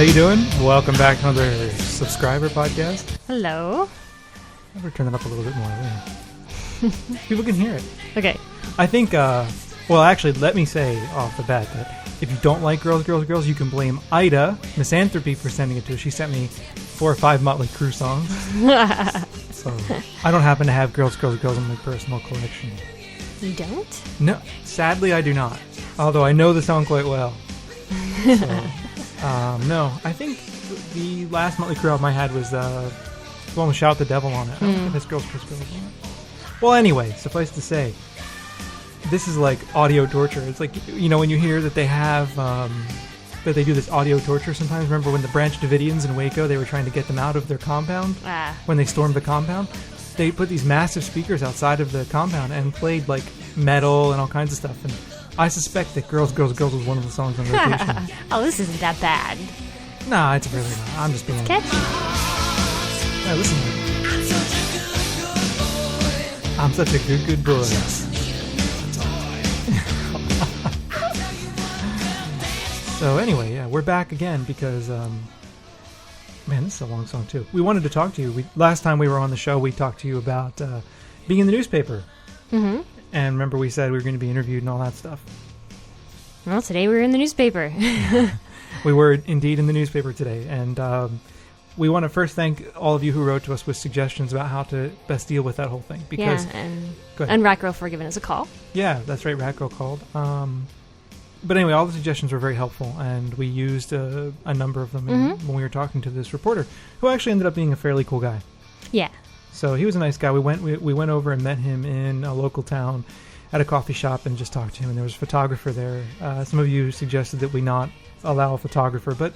How you doing? Welcome back to another subscriber podcast. Hello. I'm going to turn it up a little bit more. Yeah. People can hear it. Okay. I think, well, actually, let me say off the bat that if you don't like Girls, Girls, Girls, you can blame Ida, Misanthropy, for sending it to us. She sent me 4 or 5 Motley Crue songs. So I don't happen to have Girls, Girls, Girls in my personal collection. You don't? No, sadly I do not. Although I know the song quite well. So, no, I think the last Motley Crue album I had was the one with Shout the Devil on it. I don't think this Girls, Girls, Girls on it. Well, anyway, suffice to say, this is like audio torture. It's like, you know, when you hear that they have, that they do this audio torture sometimes. Remember when the Branch Davidians in Waco, they were trying to get them out of their compound? When they stormed the compound? They put these massive speakers outside of the compound and played like metal and all kinds of stuff. And I suspect that Girls, Girls, Girls was one of the songs on rotation. Oh, this isn't that bad. Nah, it's really not. I'm just being... It's catchy. Yeah, listen to it. I'm such a good boy. So anyway, yeah, we're back again because, man, this is a long song too. We wanted to talk to you. Last time we were on the show, we talked to you about being in the newspaper. Mm-hmm. And remember we said we were going to be interviewed and all that stuff. Well, today we were in the newspaper. We were indeed in the newspaper today. And we want to first thank all of you who wrote to us with suggestions about how to best deal with that whole thing. Because, yeah, and Rat Girl for giving us a call. Yeah, that's right. Rat Girl called. But anyway, all the suggestions were very helpful, and we used a number of them when we were talking to this reporter, who actually ended up being a fairly cool guy. Yeah. So he was a nice guy. We went over and met him in a local town at a coffee shop and just talked to him, and there was a photographer there. Some of you suggested that we not allow a photographer, but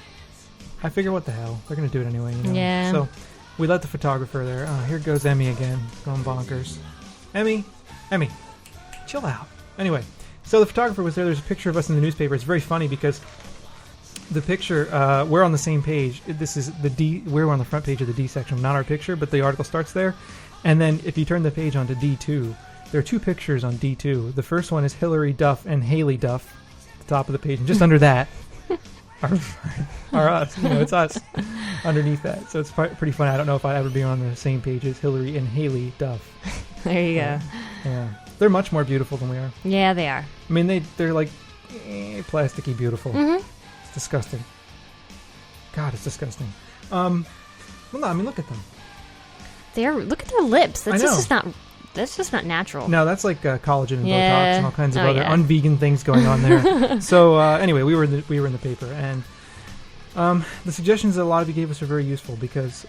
I figure what the hell? They're going to do it anyway. You know? Yeah. So we let the photographer there. Here goes Emmy again, going bonkers. Emmy, chill out. Anyway. So the photographer was there. There's a picture of us in the newspaper. It's very funny because the picture, we're on the same page. This is the D. We're on the front page of the D section, not our picture, but the article starts there. And then if you turn the page onto D2, there are 2 pictures on D2. The first one is Hillary Duff and Haley Duff at the top of the page. And just under that are us. You know, it's us underneath that. So it's pretty funny. I don't know if I'd ever be on the same page as Hillary and Haley Duff. There you go. Yeah. They're much more beautiful than we are. Yeah, they are. I mean, they're like plasticky beautiful. Mm-hmm. It's disgusting. God, it's disgusting. Well, no, I mean, look at them. Look at their lips. That's just not natural. No, that's like collagen and Botox and all kinds of other unvegan things going on there. So anyway, we were in the paper, and the suggestions that a lot of you gave us are very useful because,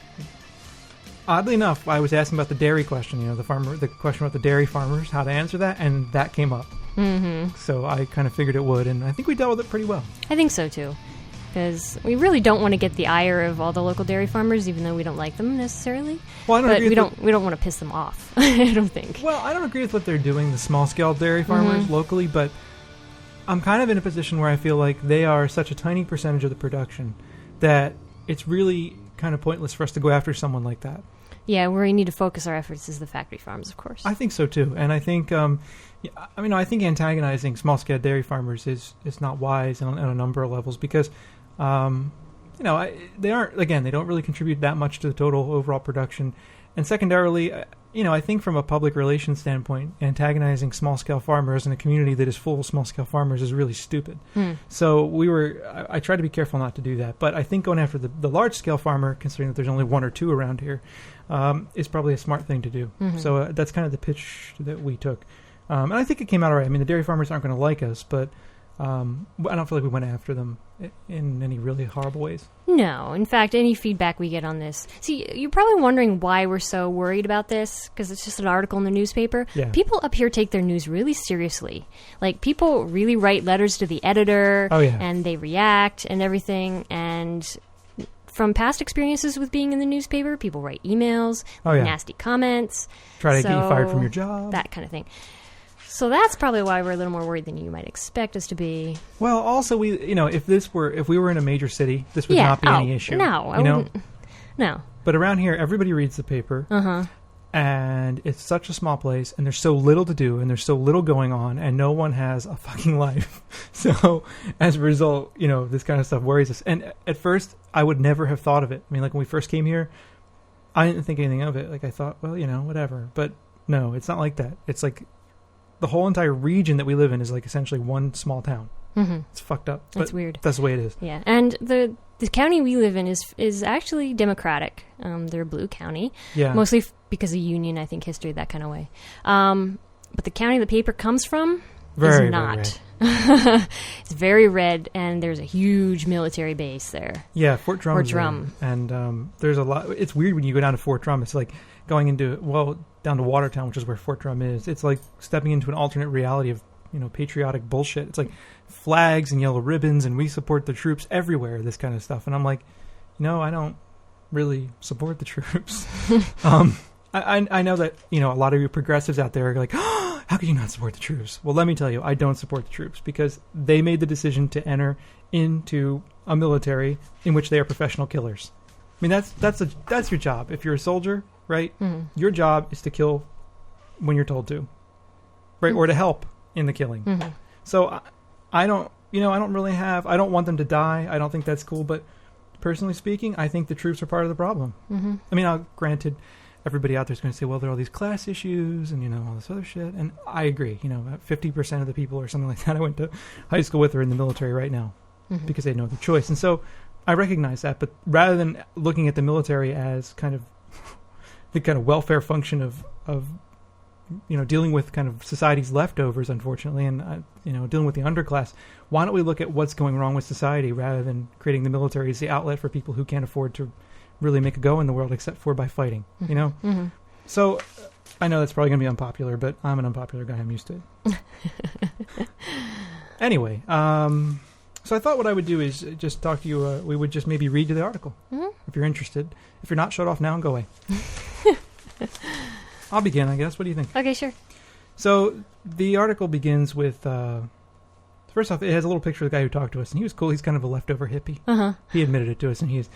oddly enough, I was asking about the dairy question. You know, the question about the dairy farmers, how to answer that, and that came up. Mm-hmm. So I kind of figured it would, and I think we dealt with it pretty well. I think so too, because we really don't want to get the ire of all the local dairy farmers, even though we don't like them necessarily. Well, we don't want to piss them off. I don't think. Well, I don't agree with what they're doing, the small-scale dairy farmers locally, but I'm kind of in a position where I feel like they are such a tiny percentage of the production that it's really kind of pointless for us to go after someone like that. Yeah, where we need to focus our efforts is the factory farms, of course. I think so too, and I think, I think antagonizing small-scale dairy farmers is not wise on a number of levels because, they don't really contribute that much to the total overall production, and secondarily, I think from a public relations standpoint, antagonizing small-scale farmers in a community that is full of small-scale farmers is really stupid. So I tried to be careful not to do that, but I think going after the large-scale farmer, considering that there's only 1 or 2 around here, is probably a smart thing to do. Mm-hmm. So that's kind of the pitch that we took. And I think it came out all right. I mean, the dairy farmers aren't going to like us, but I don't feel like we went after them in any really horrible ways. No. In fact, any feedback we get on this... See, you're probably wondering why we're so worried about this, because it's just an article in the newspaper. Yeah. People up here take their news really seriously. Like, people really write letters to the editor, and they react and everything, and... From past experiences with being in the newspaper, people write emails, nasty comments. Try to get you fired from your job. That kind of thing. So that's probably why we're a little more worried than you might expect us to be. Well, also, if we were in a major city, this would not be any issue. No, I wouldn't. No. But around here, everybody reads the paper. Uh-huh. and it's such a small place, and there's so little to do, and there's so little going on, and no one has a fucking life. So as a result, this kind of stuff worries us. And at first, I would never have thought of it. I mean, like when we first came here, I didn't think anything of it. Like I thought, well, whatever. But no, it's not like that. It's like the whole entire region that we live in is like essentially one small town. Mm-hmm. It's fucked up. That's weird. That's the way it is. Yeah, and the county we live in is actually Democratic. They're a blue county. Yeah. Mostly because of union, I think, history, that kind of way. But the county the paper comes from is not. Very red. It's very red, and there's a huge military base there. Yeah, Fort Drum. Fort Drum. And there's a lot. It's weird when you go down to Fort Drum. It's like going down to Watertown, which is where Fort Drum is. It's like stepping into an alternate reality of patriotic bullshit. It's like flags and yellow ribbons and we support the troops everywhere, this kind of stuff. And I'm like, I don't really support the troops. I know that, a lot of you progressives out there are like, oh, how could you not support the troops? Well, let me tell you, I don't support the troops because they made the decision to enter into a military in which they are professional killers. I mean, that's your job. If you're a soldier, right? Mm-hmm. Your job is to kill when you're told to, right? Mm-hmm. Or to help in the killing. Mm-hmm. So I don't want them to die. I don't think that's cool. But personally speaking, I think the troops are part of the problem. Mm-hmm. I mean, granted, everybody out there is going to say, well, there are all these class issues and, all this other shit. And I agree. 50% of the people or something like that I went to high school with are in the military right now because they had no other choice. And so I recognize that. But rather than looking at the military as kind of the kind of welfare function of dealing with kind of society's leftovers, unfortunately, and, dealing with the underclass, why don't we look at what's going wrong with society rather than creating the military as the outlet for people who can't afford to really make a go in the world except for by fighting, Mm-hmm. So I know that's probably going to be unpopular, but I'm an unpopular guy. I'm used to it. Anyway, so I thought what I would do is just talk to you. We would just maybe read you the article if you're interested. If you're not, shut off now and go away. I'll begin, I guess. What do you think? Okay, sure. So the article begins with, first off, it has a little picture of the guy who talked to us, and he was cool. He's kind of a leftover hippie. Uh-huh. He admitted it to us, and he's,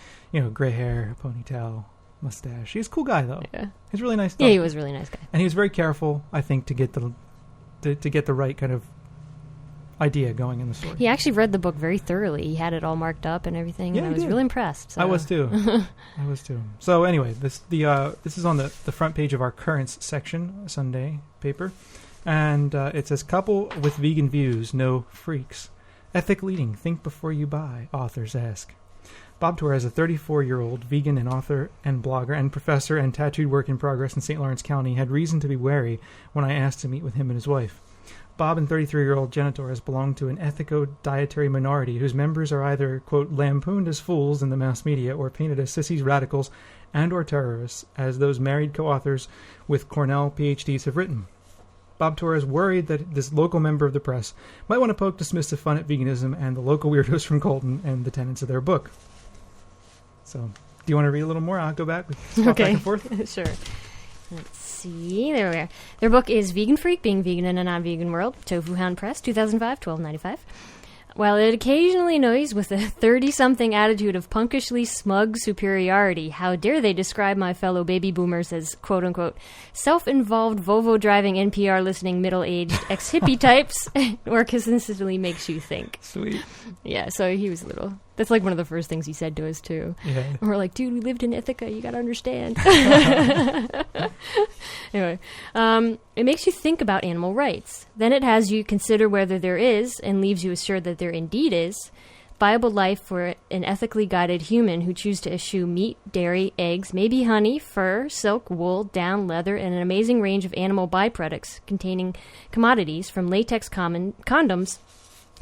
gray hair, ponytail, mustache. He's a cool guy, though. Yeah. He's a really nice guy. Yeah, he was a really nice guy. And he was very careful, I think, to get the right kind of idea going in the story. He actually read the book very thoroughly. He had it all marked up and everything, and I was really impressed. So. I was too. I was too. So anyway, this is on the front page of our Currents section, Sunday paper, and it says, "Couple with vegan views, no freaks. Ethic leading, think before you buy, authors ask." Bob Torres, a 34-year-old vegan and author and blogger and professor and tattooed work in progress in St. Lawrence County, had reason to be wary when I asked to meet with him and his wife. Bob and 33-year-old Jenna Torres belong to an ethico-dietary minority whose members are either, quote, lampooned as fools in the mass media or painted as sissies, radicals, and or terrorists, as those married co-authors with Cornell PhDs have written. Bob Torres worried that this local member of the press might want to poke dismissive fun at veganism and the local weirdos from Colton and the tenets of their book. So, do you want to read a little more? I'll go back. Back and forth. Sure. Let's see. There we are. Their book is Vegan Freak, Being Vegan in a Non-Vegan World, Tofu Hound Press, 2005, $12.95. While it occasionally annoys with a 30-something attitude of punkishly smug superiority, how dare they describe my fellow baby boomers as, quote-unquote, self-involved, Volvo-driving, NPR-listening, middle-aged, ex-hippie types, or consistently makes you think. Sweet. Yeah, so he was a little... That's like one of the first things he said to us, too. Yeah. And we're like, dude, we lived in Ithaca. You got to understand. Anyway, it makes you think about animal rights. Then it has you consider whether there is, and leaves you assured that there indeed is, viable life for an ethically guided human who choose to eschew meat, dairy, eggs, maybe honey, fur, silk, wool, down, leather, and an amazing range of animal byproducts containing commodities from latex condoms,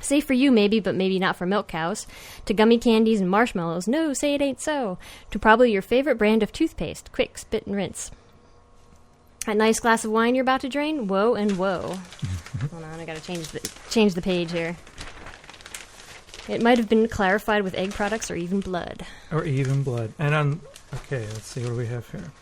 safe for you maybe, but maybe not for milk cows, to gummy candies and marshmallows, no, say it ain't so, to probably your favorite brand of toothpaste, quick, spit and rinse. That nice glass of wine you're about to drain, whoa and whoa. Hold on, I gotta change the page here. It might have been clarified with egg products or even blood. And okay, let's see what do we have here.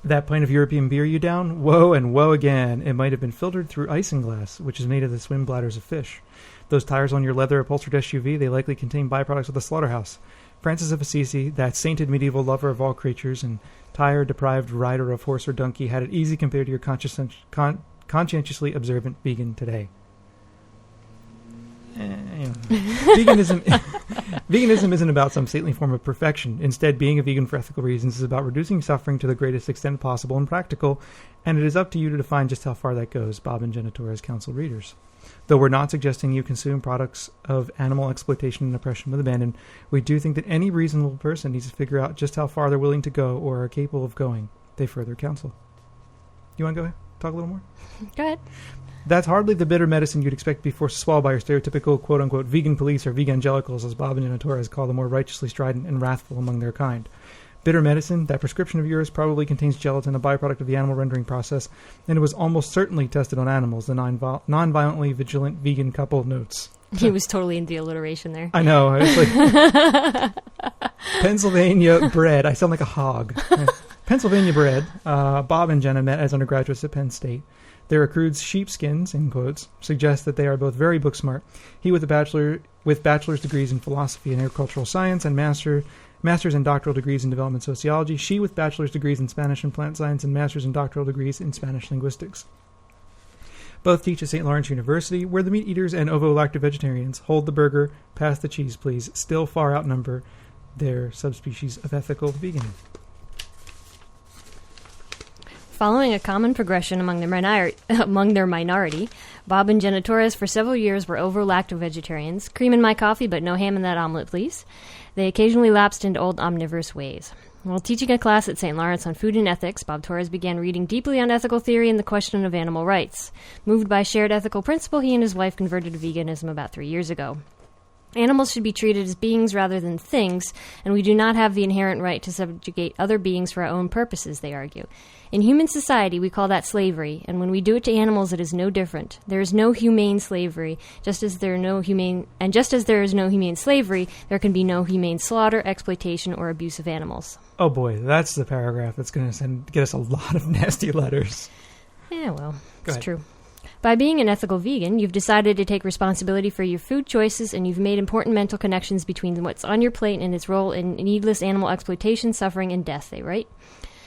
That pint of European beer you down, whoa and whoa again. It might have been filtered through isinglass, which is made of the swim bladders of fish. Those tires on your leather upholstered SUV, they likely contain byproducts of the slaughterhouse. Francis of Assisi, that sainted medieval lover of all creatures and tired, deprived rider of horse or donkey, had it easy compared to your conscientiously observant vegan today. Veganism isn't about some saintly form of perfection. Instead, being a vegan for ethical reasons is about reducing suffering to the greatest extent possible and practical, and it is up to you to define just how far that goes, Bob and Jenna Torres counsel readers. Though we're not suggesting you consume products of animal exploitation and oppression with abandon, we do think that any reasonable person needs to figure out just how far they're willing to go or are capable of going, they further counsel. You want to go talk a little more? Go ahead. That's hardly the bitter medicine you'd expect to be forced to swallow by your stereotypical quote-unquote vegan police or vegangelicals, as Bob and Jenna Torres call the more righteously strident and wrathful among their kind. Bitter medicine, that prescription of yours, probably contains gelatin, a byproduct of the animal rendering process, and it was almost certainly tested on animals, the non-violently vigilant vegan couple notes. He was totally in the alliteration there. I know. It's like Pennsylvania bred. I sound like a hog. Pennsylvania bred. Bob and Jenna met as undergraduates at Penn State. Their accrued sheepskins, in quotes, suggest that they are both very book smart. He with bachelor's degrees in philosophy and agricultural science and master's and doctoral degrees in development sociology. She with bachelor's degrees in Spanish and plant science and master's and doctoral degrees in Spanish linguistics. Both teach at St. Lawrence University, where the meat eaters and ovo-lacto vegetarians hold the burger, pass the cheese, please, still far outnumber their subspecies of ethical vegan. Following a common progression among their minority, Bob and Jenna Torres for several years were ovo-lacto vegetarians. Cream in my coffee, but no ham in that omelet, please. They occasionally lapsed into old omnivorous ways. While teaching a class at St. Lawrence on food and ethics, Bob Torres began reading deeply on ethical theory and the question of animal rights. Moved by a shared ethical principle, he and his wife converted to veganism about 3 years ago. Animals should be treated as beings rather than things, and we do not have the inherent right to subjugate other beings for our own purposes, they argue. In human society, we call that slavery, and when we do it to animals, it is no different. There is no humane slavery, just as there is no humane slavery, there can be no humane slaughter, exploitation, or abuse of animals. Oh boy, that's the paragraph that's going to get us a lot of nasty letters. Yeah, well, it's true. By being an ethical vegan, you've decided to take responsibility for your food choices, and you've made important mental connections between what's on your plate and its role in needless animal exploitation, suffering, and death, they write.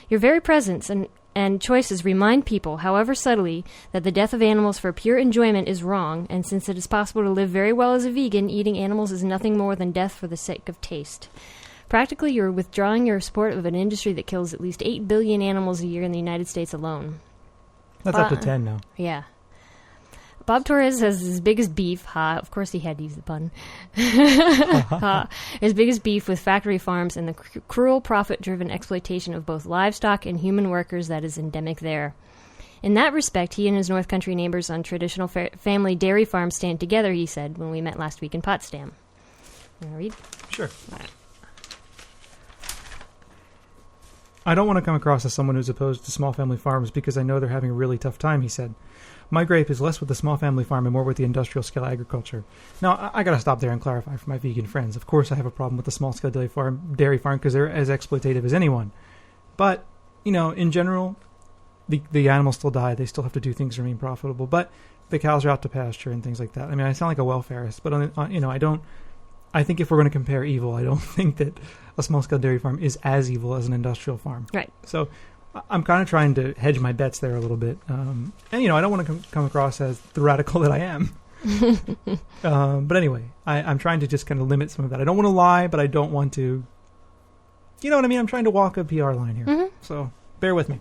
Your very presence and choices remind people, however subtly, that the death of animals for pure enjoyment is wrong, and since it is possible to live very well as a vegan, eating animals is nothing more than death for the sake of taste. Practically, you're withdrawing your support of an industry that kills at least 8 billion animals a year in the United States alone. That's up to 10 now. Yeah. Bob Torres has his biggest beef, of course he had to use the pun, his biggest beef with factory farms and the cruel, profit-driven exploitation of both livestock and human workers that is endemic there. In that respect, he and his North Country neighbors on traditional family dairy farms stand together, he said, when we met last week in Potsdam. You want to read? Sure. I don't want to come across as someone who's opposed to small family farms because I know they're having a really tough time, he said. My gripe is less with the small family farm and more with the industrial-scale agriculture. Now, I got to stop there and clarify for my vegan friends. Of course I have a problem with the small-scale dairy farm because they're as exploitative as anyone. But, in general, the animals still die. They still have to do things to remain profitable. But the cows are out to pasture and things like that. I mean, I sound like a welfarist, but, I think if we're going to compare evil, I don't think that a small-scale dairy farm is as evil as an industrial farm. Right. So I'm kind of trying to hedge my bets there a little bit. And, I don't want to come across as the radical that I am. But anyway, I'm trying to just kind of limit some of that. I don't want to lie, but I don't want to... You know what I mean? I'm trying to walk a PR line here. Mm-hmm. So bear with me.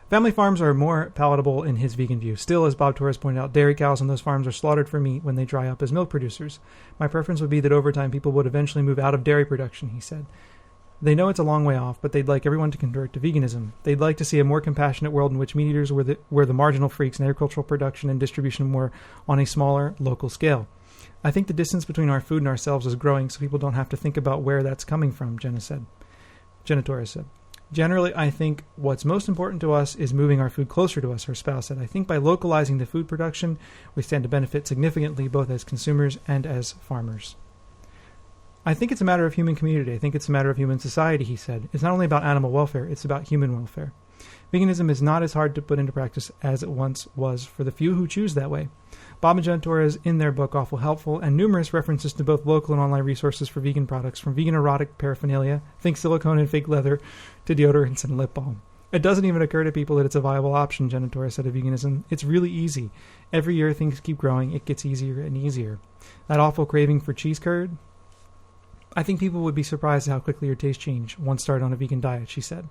Family farms are more palatable in his vegan view. Still, as Bob Torres pointed out, dairy cows on those farms are slaughtered for meat when they dry up as milk producers. My preference would be that over time people would eventually move out of dairy production, he said. They know it's a long way off, but they'd like everyone to convert to veganism. They'd like to see a more compassionate world in which meat eaters were the marginal freaks and agricultural production and distribution were on a smaller, local scale. I think the distance between our food and ourselves is growing, so people don't have to think about where that's coming from, Jenna Torres said. Generally, I think what's most important to us is moving our food closer to us, her spouse said. I think by localizing the food production, we stand to benefit significantly both as consumers and as farmers. I think it's a matter of human community. I think it's a matter of human society, he said. It's not only about animal welfare, it's about human welfare. Veganism is not as hard to put into practice as it once was for the few who choose that way. Bob and Jenna Torres in their book Awful Helpful, and numerous references to both local and online resources for vegan products, from vegan erotic paraphernalia, think silicone and fake leather, to deodorants and lip balm. It doesn't even occur to people that it's a viable option, Jenna Torres said of veganism. It's really easy. Every year things keep growing. It gets easier and easier. That awful craving for cheese curd? I think people would be surprised at how quickly your taste changed once started on a vegan diet, she said.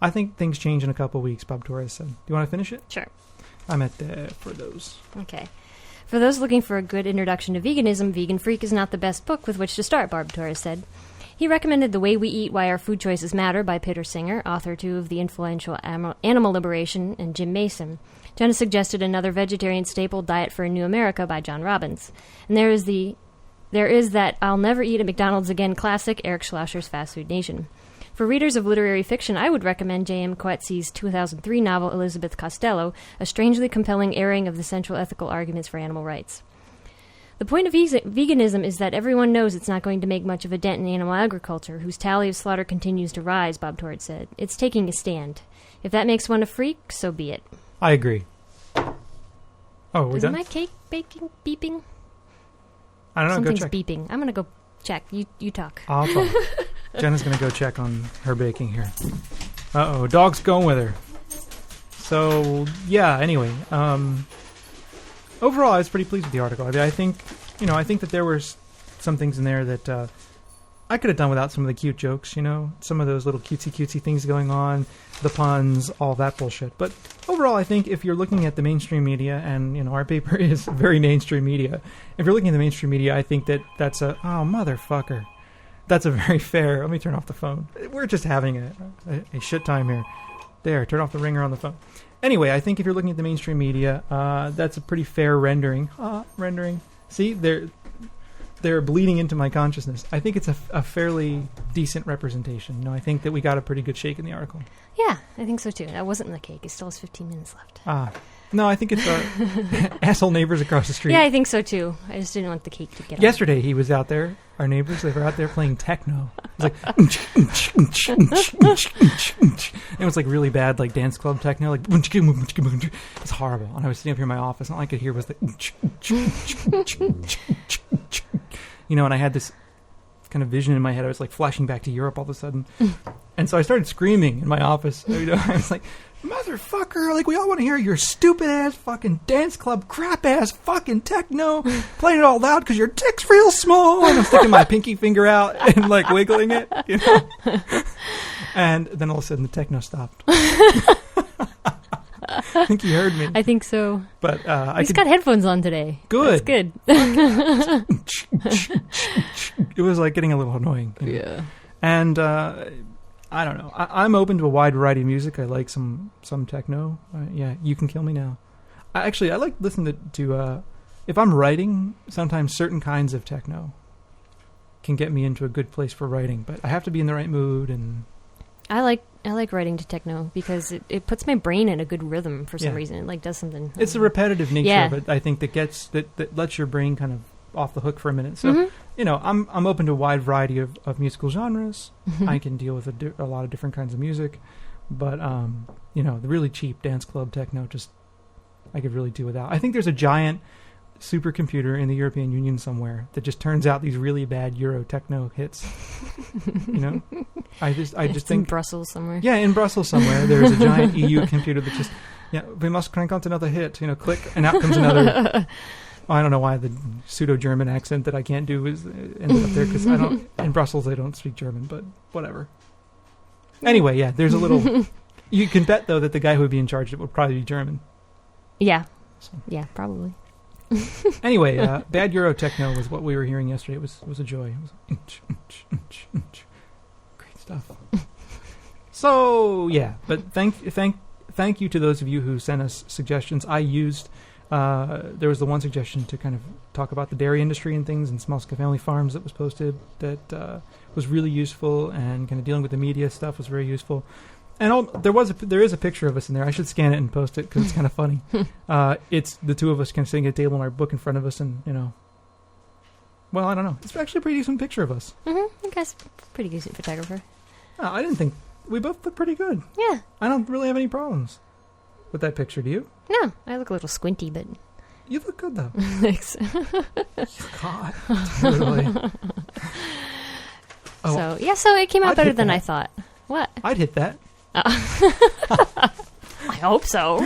I think things change in a couple of weeks, Bob Torres said. Do you want to finish it? Sure. I'm at for those. Okay. For those looking for a good introduction to veganism, Vegan Freak is not the best book with which to start, Bob Torres said. He recommended The Way We Eat, Why Our Food Choices Matter by Peter Singer, author too of the influential Animal Liberation, and Jim Mason. Jenna suggested another vegetarian staple, Diet for a New America by John Robbins. And there is that I'll Never Eat at McDonald's Again classic, Eric Schlosser's Fast Food Nation. For readers of literary fiction, I would recommend J.M. Coetzee's 2003 novel Elizabeth Costello, a strangely compelling airing of the central ethical arguments for animal rights. The point of veganism is that everyone knows it's not going to make much of a dent in animal agriculture, whose tally of slaughter continues to rise, Bob Torres said. It's taking a stand. If that makes one a freak, so be it. I agree. Oh, we're done? Is my cake beeping? I don't know. Something's go check. Beeping. I'm going to go check. You talk. I'll talk. Jenna's going to go check on her baking here. Uh-oh, dog's going with her. So, yeah, anyway. Overall, I was pretty pleased with the article. I think that there were some things in there that I could have done without some of the cute jokes, some of those little cutesy things going on, the puns, all that bullshit. But overall, I think if you're looking at the mainstream media, and, our paper is very mainstream media, if you're looking at the mainstream media, I think that's oh, motherfucker. That's a very fair... Let me turn off the phone. We're just having a shit time here. There, turn off the ringer on the phone. Anyway, I think if you're looking at the mainstream media, that's a pretty fair rendering. Rendering. See, they're bleeding into my consciousness. I think it's a fairly decent representation. I think that we got a pretty good shake in the article. Yeah, I think so too. That wasn't the cake. It still has 15 minutes left. No, I think it's asshole neighbors across the street. Yeah, I think so too. I just didn't want the cake to get Yesterday, he was out there. Our neighbors, they were out there playing techno. It was it was like really bad, like dance club techno. Like it's horrible. And I was sitting up here in my office, and all I could hear was like, and I had this kind of vision in my head. I was like flashing back to Europe all of a sudden, and so I started screaming in my office. I was like, motherfucker, like, we all want to hear your stupid ass fucking dance club crap ass fucking techno, playing it all loud because your dick's real small, and I'm sticking my pinky finger out and like wiggling it, and then all of a sudden the techno stopped. I think he heard me. I think so. But he's got headphones on today. Good. That's good. It was like getting a little annoying. Yeah. And I don't know. I'm open to a wide variety of music. I like some techno. Yeah, You Can Kill Me Now. I like listening to if I'm writing, sometimes certain kinds of techno can get me into a good place for writing, but I have to be in the right mood. And I like writing to techno because it puts my brain in a good rhythm for some reason. It like does something. It's the repetitive nature of it, I think, that lets your brain kind of off the hook for a minute. So, I'm open to a wide variety of musical genres. I can deal with a lot of different kinds of music, but the really cheap dance club techno, just I could really do without. I think there's a giant supercomputer in the European Union somewhere that just turns out these really bad Euro techno hits. I just think in Brussels somewhere. Yeah, in Brussels somewhere there's a giant EU computer that just we must crank out another hit. Click, and out comes another. I don't know why the pseudo-German accent that I can't do is ended up there, because in Brussels they don't speak German, but whatever. Anyway, there's a little... You can bet, though, that the guy who would be in charge of it would probably be German. Yeah. So. Yeah, probably. Anyway, bad Euro techno was what we were hearing yesterday. It was a joy. It was great stuff. So, but thank you to those of you who sent us suggestions. I used... there was the one suggestion to kind of talk about the dairy industry and things and small-scale family farms that was posted that was really useful, and kind of dealing with the media stuff was very useful. And there is a picture of us in there. I should scan it and post it because it's kind of funny. It's the two of us kind of sitting at a table and our book in front of us, and well, I don't know. It's actually a pretty decent picture of us. I think that's a pretty decent photographer. Oh, I didn't think we both look pretty good. Yeah, I don't really have any problems with that picture. Do you? No, I look a little squinty, but You look good, though. Thanks. God, totally. So it came out better than I thought. What? I'd hit that. I hope so.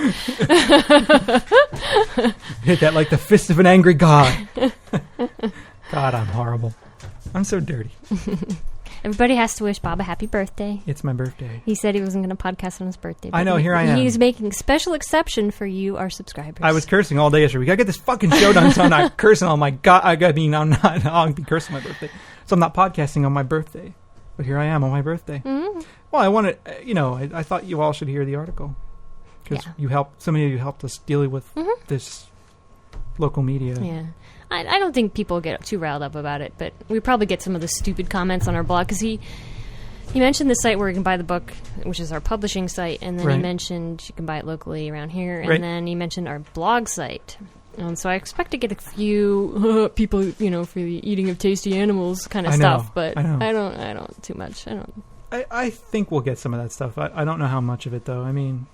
Hit that like the fist of an angry god. God, I'm horrible. I'm so dirty. Everybody has to wish Bob a happy birthday. It's my birthday. He said he wasn't going to podcast on his birthday. I know, here I am. He's making special exception for you, our subscribers. I was cursing all day yesterday. We got to get this fucking show done, so I'm not cursing on my god. I'll be cursing my birthday. So I'm not podcasting on my birthday. But here I am on my birthday. Mm-hmm. Well, I wanted, I thought you all should hear the article. Because so many of you helped us deal with this local media. Yeah. I don't think people get too riled up about it, but we probably get some of the stupid comments on our blog, because he mentioned the site where you can buy the book, which is our publishing site, and then he mentioned you can buy it locally around here, and then he mentioned our blog site. So I expect to get a few people, for the eating of tasty animals kind of stuff, but I don't too much. I think we'll get some of that stuff. I don't know how much of it, though. I mean,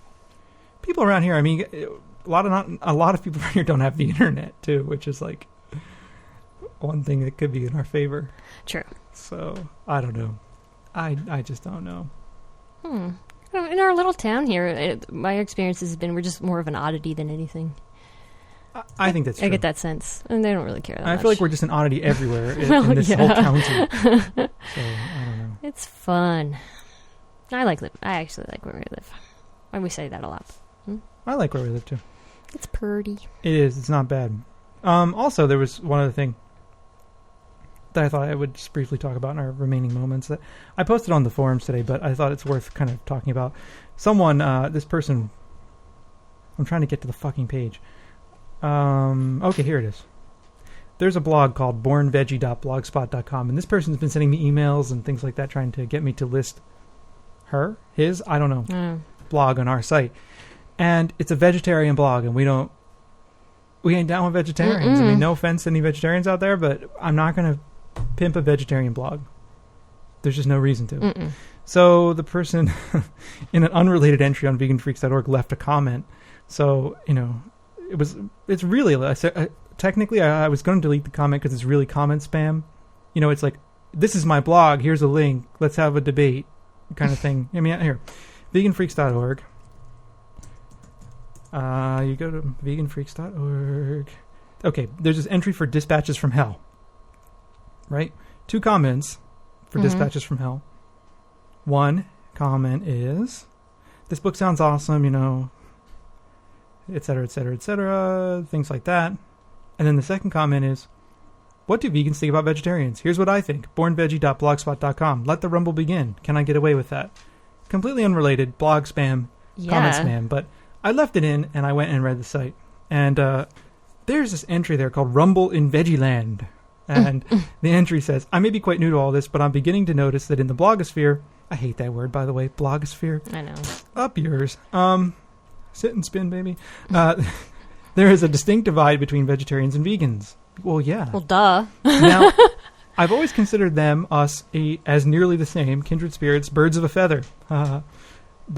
people around here, a lot of people around here don't have the internet, too, which is like one thing that could be in our favor. True. So, I don't know. I just don't know. In our little town here, my experience has been we're just more of an oddity than anything. I think that's true. I get that sense. And they don't really care that much. I feel like we're just an oddity everywhere in this whole county. So, I don't know. It's fun. I actually like where we live. And we say that a lot. I like where we live, too. It's pretty. It is. It's not bad. Also, there was one other thing that I thought I would just briefly talk about in our remaining moments that I posted on the forums today, but I thought it's worth kind of talking about. Someone, this person, I'm trying to get to the fucking page. Okay, here it is. There's a blog called bornveggie.blogspot.com, and this person's been sending me emails and things like that trying to get me to list I don't know, blog on our site. And it's a vegetarian blog, and we ain't down with vegetarians. I mean, no offense to any vegetarians out there, but I'm not going to pimp a vegetarian blog. There's just no reason to. So the person in an unrelated entry on veganfreaks.org left a comment. So, it's really, technically I was going to delete the comment because it's really comment spam. It's like, this is my blog, here's a link, let's have a debate kind of thing. Here, veganfreaks.org. You go to veganfreaks.org. Okay, there's this entry for Dispatches from Hell. Right? 2 comments for Dispatches from Hell. One comment is, this book sounds awesome, et cetera, et cetera, et cetera, things like that. And then the second comment is, what do vegans think about vegetarians? Here's what I think. bornveggie.blogspot.com. Let the rumble begin. Can I get away with that? Completely unrelated, blog spam, comment spam, but I left it in, and I went and read the site. And there's this entry there called Rumble in Veggieland. And the entry says, I may be quite new to all this, but I'm beginning to notice that in the blogosphere, I hate that word, by the way, blogosphere. I know. Up yours. Sit and spin, baby. There is a distinct divide between vegetarians and vegans. Well, yeah. Well, duh. Now, I've always considered us as nearly the same, kindred spirits, birds of a feather. But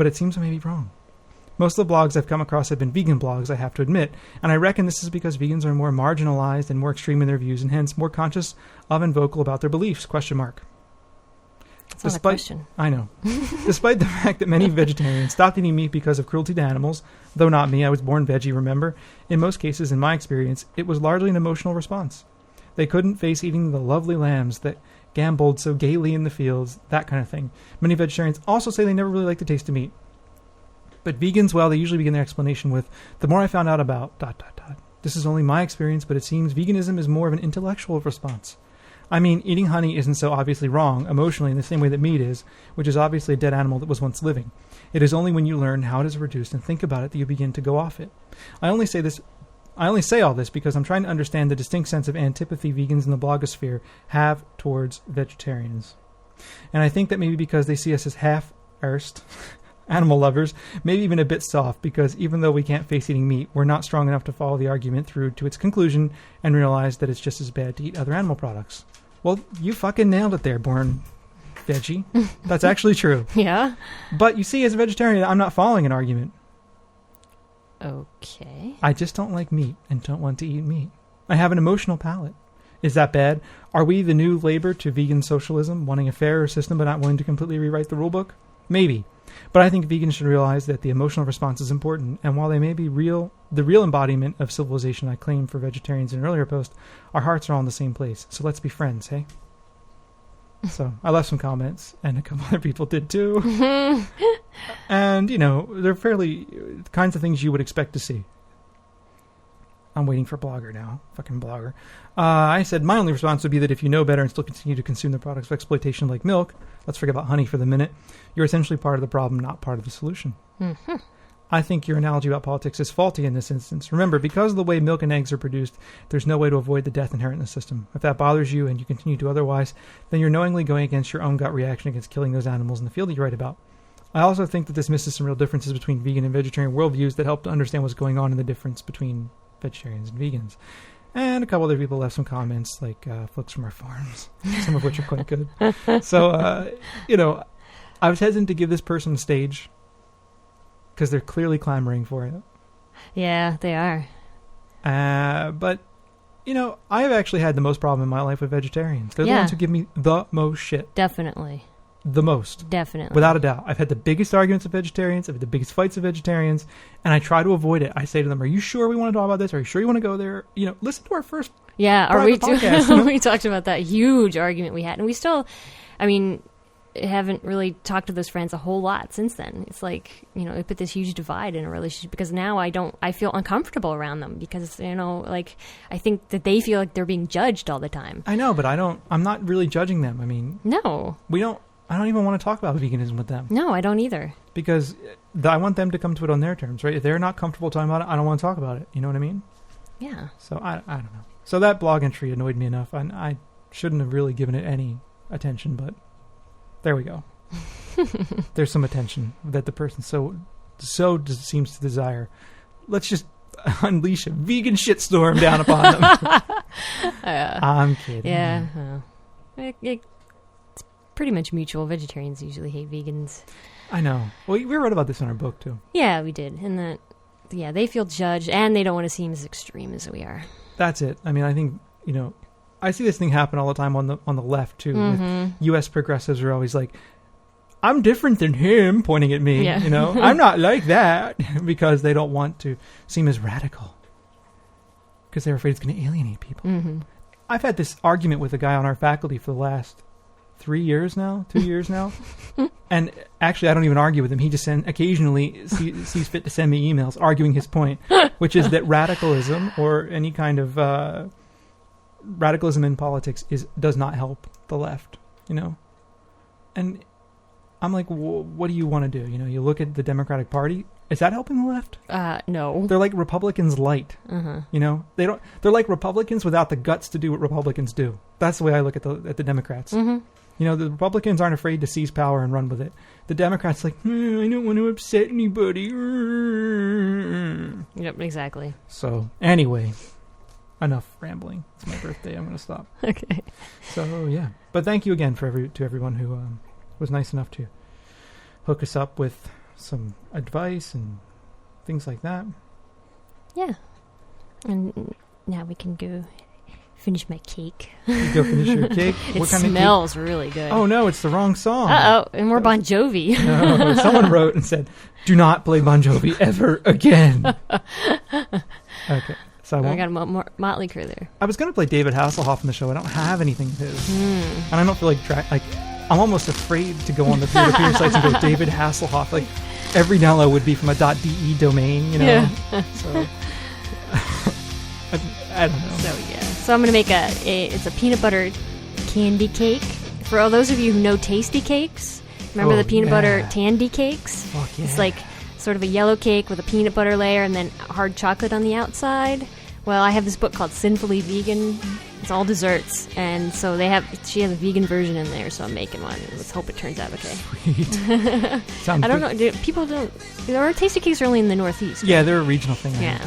it seems I may be wrong. Most of the blogs I've come across have been vegan blogs, I have to admit, and I reckon this is because vegans are more marginalized and more extreme in their views, and hence more conscious of and vocal about their beliefs, ? That's not a question. I know. Despite the fact that many vegetarians stopped eating meat because of cruelty to animals, though not me, I was born veggie, remember, in most cases, in my experience, it was largely an emotional response. They couldn't face eating the lovely lambs that gamboled so gaily in the fields, that kind of thing. Many vegetarians also say they never really like the taste of meat. But vegans, well, they usually begin their explanation with, the more I found out about... ... This is only my experience, but it seems veganism is more of an intellectual response. I mean, eating honey isn't so obviously wrong, emotionally, in the same way that meat is, which is obviously a dead animal that was once living. It is only when you learn how it is reduced and think about it that you begin to go off it. I only say all this because I'm trying to understand the distinct sense of antipathy vegans in the blogosphere have towards vegetarians. And I think that maybe because they see us as half-earthed animal lovers, maybe even a bit soft, because even though we can't face eating meat, we're not strong enough to follow the argument through to its conclusion and realize that it's just as bad to eat other animal products. Well, you fucking nailed it there, Born Veggie. That's actually true. Yeah. But you see, as a vegetarian, I'm not following an argument. Okay. I just don't like meat and don't want to eat meat. I have an emotional palate. Is that bad? Are we the new labor to vegan socialism, wanting a fairer system but not willing to completely rewrite the rulebook? Maybe. But I think vegans should realize that the emotional response is important, and while they may be the real embodiment of civilization I claimed for vegetarians in an earlier post, our hearts are all in the same place. So let's be friends, hey? So I left some comments, and a couple other people did too. And, they're fairly kinds of things you would expect to see. I'm waiting for Blogger now. Fucking Blogger. I said my only response would be that if you know better and still continue to consume the products of exploitation like milk, let's forget about honey for the minute, you're essentially part of the problem, not part of the solution. Mm-hmm. I think your analogy about politics is faulty in this instance. Remember, because of the way milk and eggs are produced, there's no way to avoid the death inherent in the system. If that bothers you and you continue to otherwise, then you're knowingly going against your own gut reaction against killing those animals in the field that you write about. I also think that this misses some real differences between vegan and vegetarian worldviews that help to understand what's going on in the difference between vegetarians and vegans. And a couple other people left some comments, like folks from our forums, some of which are quite good. So, I was hesitant to give this person a stage because they're clearly clamoring for it. Yeah, they are. But, I have actually had the most problem in my life with vegetarians. They're the ones who give me the most shit. Definitely. The most. Definitely. Without a doubt. I've had the biggest arguments with vegetarians. I've had the biggest fights with vegetarians. And I try to avoid it. I say to them, are you sure we want to talk about this? Are you sure you want to go there? Listen to our first podcast. We talked about that huge argument we had. And we still, haven't really talked to those friends a whole lot since then. It's like, we put this huge divide in a relationship because now I feel uncomfortable around them because, I think that they feel like they're being judged all the time. I know, but I'm not really judging them. No. I don't even want to talk about veganism with them. No, I don't either. Because I want them to come to it on their terms, right? If they're not comfortable talking about it, I don't want to talk about it. You know what I mean? Yeah. So I don't know. So that blog entry annoyed me enough. I shouldn't have really given it any attention, but there we go. There's some attention that the person so seems to desire. Let's just unleash a vegan shitstorm down upon them. I'm kidding. Yeah. It's pretty much mutual. Vegetarians usually hate vegans. I know. Well, we wrote about this in our book, too. Yeah, we did. And that, they feel judged, and they don't want to seem as extreme as we are. That's it. I think, I see this thing happen all the time on the left, too. Mm-hmm. With U.S. progressives are always like, I'm different than him, pointing at me, yeah. I'm not like that, because they don't want to seem as radical. Because they're afraid it's going to alienate people. Mm-hmm. I've had this argument with a guy on our faculty for the last 2 years now, and actually I don't even argue with him. He just occasionally sees fit to send me emails arguing his point, which is that radicalism or any kind of radicalism in politics does not help the left, and I'm like, what do you want to do? You look at the Democratic Party. Is that helping the left? No. They're like Republicans light. Uh-huh. They're like Republicans without the guts to do what Republicans do. That's the way I look at the Democrats. Mm-hmm. The Republicans aren't afraid to seize power and run with it. The Democrats I don't want to upset anybody. Yep, exactly. So, anyway, enough rambling. It's my birthday. I'm going to stop. Okay. So, yeah. But thank you again to everyone who was nice enough to hook us up with some advice and things like that. Yeah. And now we can go finish my cake. You go finish your cake? What kind smells of cake? Really good. Oh, no, it's the wrong song. Uh-oh, and we're Bon Jovi. No, someone wrote and said, do not play Bon Jovi ever again. Okay. So I got a Motley Crue there. I was going to play David Hasselhoff in the show. I don't have anything of his. And I don't feel like I'm almost afraid to go on the peer-to-peer sites and go David Hasselhoff. Like, every download would be from a .de domain, Yeah. So, I don't know. So, yeah. So I'm going to make it's a peanut butter candy cake. For all those of you who know Tasty Cakes, remember the peanut butter tandy cakes? Fuck yeah. It's like sort of a yellow cake with a peanut butter layer and then hard chocolate on the outside. Well, I have this book called Sinfully Vegan. It's all desserts, and so she has a vegan version in there, so I'm making one. Let's hope it turns out okay. Sweet. I don't know. People don't... Our Tasty Cakes are only in the Northeast. Yeah, they're a regional thing. Yeah.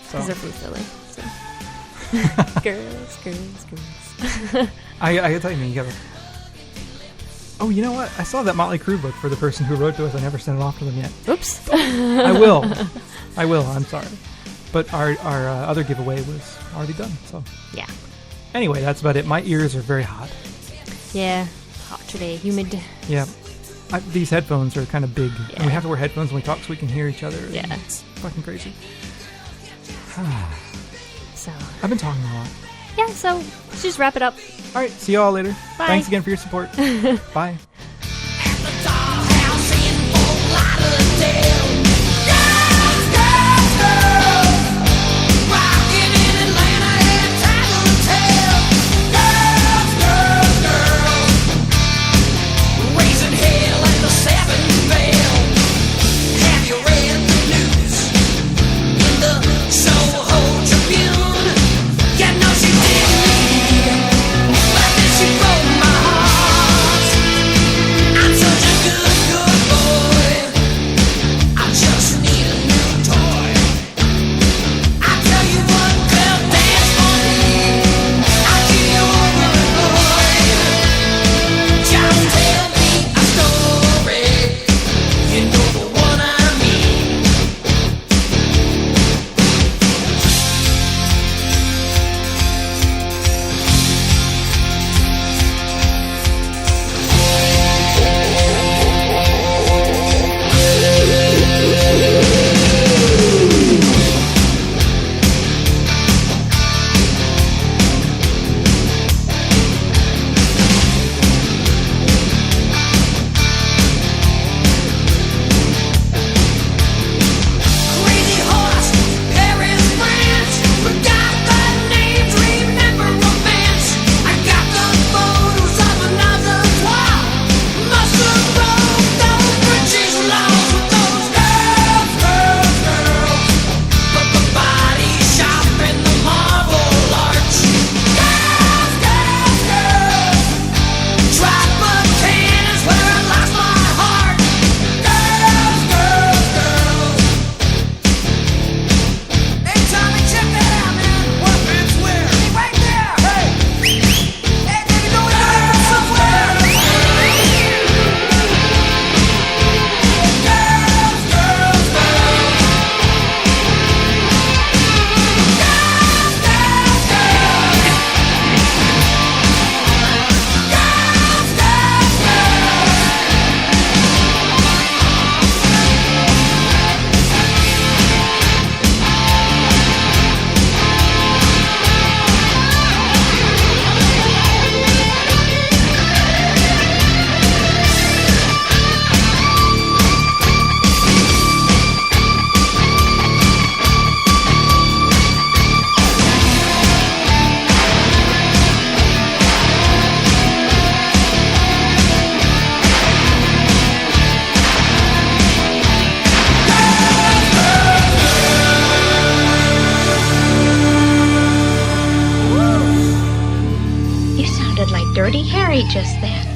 Because they're from Philly. So. Girls. I gotta tell you, man, Oh, you know what? I saw that Motley Crue book for the person who wrote to us. I never sent it off to them yet. Oops. I will. I'm sorry. But our other giveaway was already done. So yeah. Anyway, that's about it. My ears are very hot. Yeah, hot today, humid. Yeah. These headphones are kind of big. Yeah. And we have to wear headphones when we talk so we can hear each other. Yeah. It's fucking crazy. So I've been talking a lot. Yeah, so let's just wrap it up. All right, see you all later. Bye. Thanks again for your support. Bye. Dirty Harry just then.